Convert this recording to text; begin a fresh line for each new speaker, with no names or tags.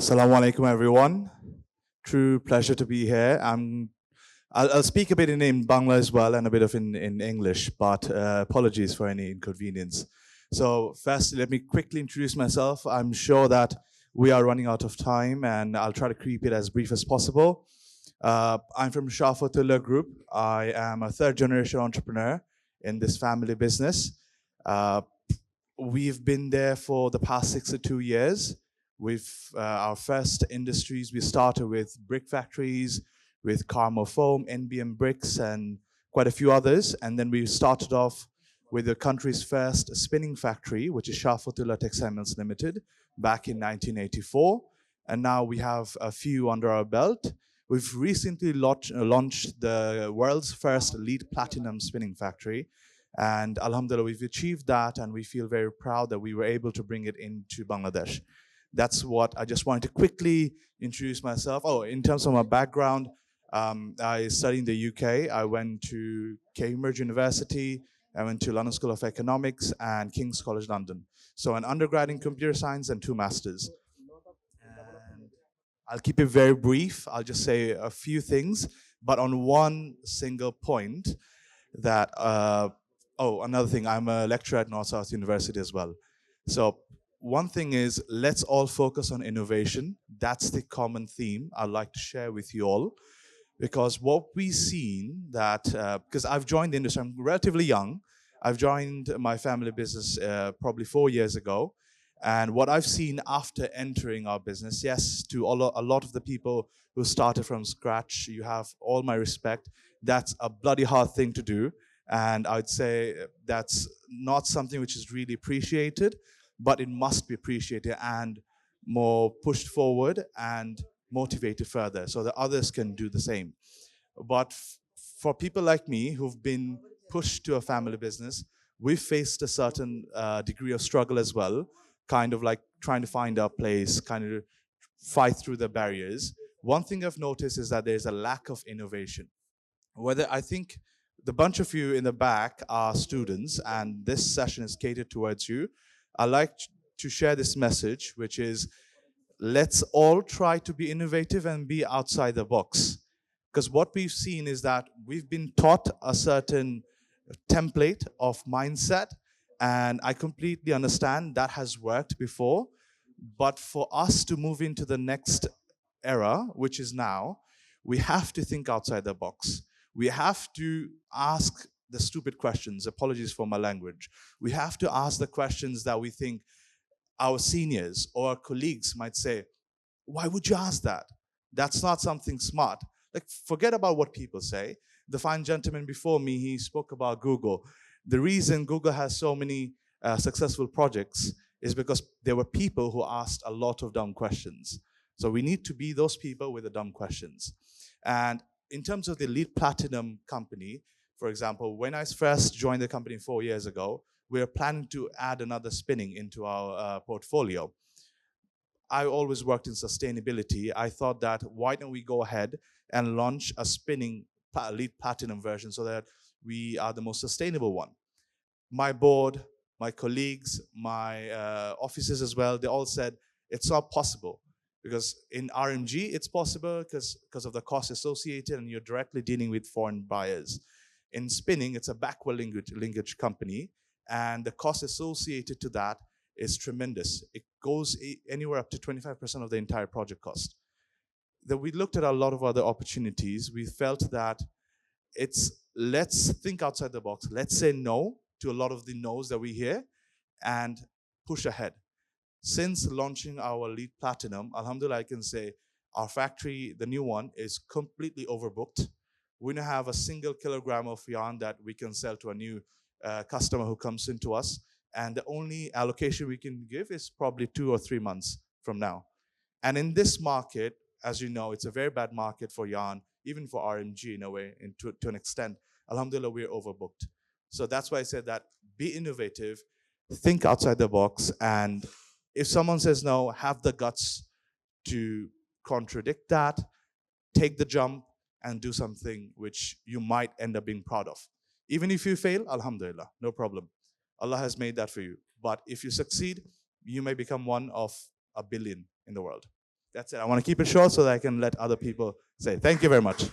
Assalamu alaikum, everyone. True pleasure to be here. I'll speak a bit in Bangla as well and a bit of in English, but apologies for any inconvenience. So first, let me quickly introduce myself. I'm sure that we are running out of time, and I'll try to keep it as brief as possible. I'm from Shah Group. I am a third-generation entrepreneur in this family business. We've been there for the past 62 years. Our first industries, we started with brick factories, with Carmo Foam, NBM Bricks, and quite a few others. And then we started off with the country's first spinning factory, which is Shah Textile Mills Limited, back in 1984. And now we have a few under our belt. We've recently launched the world's first LEED Platinum spinning factory. And alhamdulillah, we've achieved that, and we feel very proud that we were able to bring it into Bangladesh. That's what I just wanted to quickly introduce myself. Oh, in terms of my background, I studied in the UK. I went to Cambridge University. I went to London School of Economics and King's College London. So an undergrad in computer science and 2 masters. And I'll keep it very brief. I'll just say a few things, but on one single point that, another thing, I'm a lecturer at North South University as well. So one thing is, let's all focus on innovation. That's the common theme I'd like to share with you all. Because what we've seen that, because I've joined the industry, I'm relatively young. I've joined my family business probably 4 years ago. And what I've seen after entering our business, yes, to a lot of the people who started from scratch, you have all my respect. That's a bloody hard thing to do. And I'd say that's not something which is really appreciated, but it must be appreciated and more pushed forward and motivated further so that others can do the same. But for people like me who've been pushed to a family business, we've faced a certain degree of struggle as well, kind of like trying to find our place, kind of fight through the barriers. One thing I've noticed is that there's a lack of innovation. I think the bunch of you in the back are students, and this session is catered towards you. I like to share this message, which is, let's all try to be innovative and be outside the box. Because what we've seen is that we've been taught a certain template of mindset, and I completely understand that has worked before. But for us to move into the next era, which is now, we have to think outside the box. We have to ask the stupid questions. Apologies for my language. We have to ask the questions that we think our seniors or our colleagues might say, why would you ask that? That's not something smart. Like, forget about what people say. The fine gentleman before me, he spoke about Google. The reason Google has so many successful projects is because there were people who asked a lot of dumb questions. So we need to be those people with the dumb questions. And in terms of the LEED Platinum company, for example, when I first joined the company 4 years ago, we were planning to add another spinning into our portfolio. I always worked in sustainability. I thought that why don't we go ahead and launch a spinning LEED Platinum version so that we are the most sustainable one. My board, my colleagues, my officers as well, they all said it's not possible. Because in RMG, it's possible because of the cost associated, and you're directly dealing with foreign buyers. In spinning, it's a backward linkage company, and the cost associated to that is tremendous. It goes anywhere up to 25% of the entire project cost. Then we looked at a lot of other opportunities. We felt that let's think outside the box. Let's say no to a lot of the no's that we hear and push ahead. Since launching our LEED Platinum, alhamdulillah, I can say our factory, the new one, is completely overbooked. We don't have a single kilogram of yarn that we can sell to a new customer who comes into us. And the only allocation we can give is probably 2 or 3 months from now. And in this market, as you know, it's a very bad market for yarn, even for RMG in a way, to an extent. Alhamdulillah, we're overbooked. So that's why I said that be innovative, think outside the box, and if someone says no, have the guts to contradict that, take the jump, and do something which you might end up being proud of. Even if you fail, alhamdulillah, no problem. Allah has made that for you. But if you succeed, you may become one of a billion in the world. That's it. I want to keep it short so that I can let other people say. Thank you very much.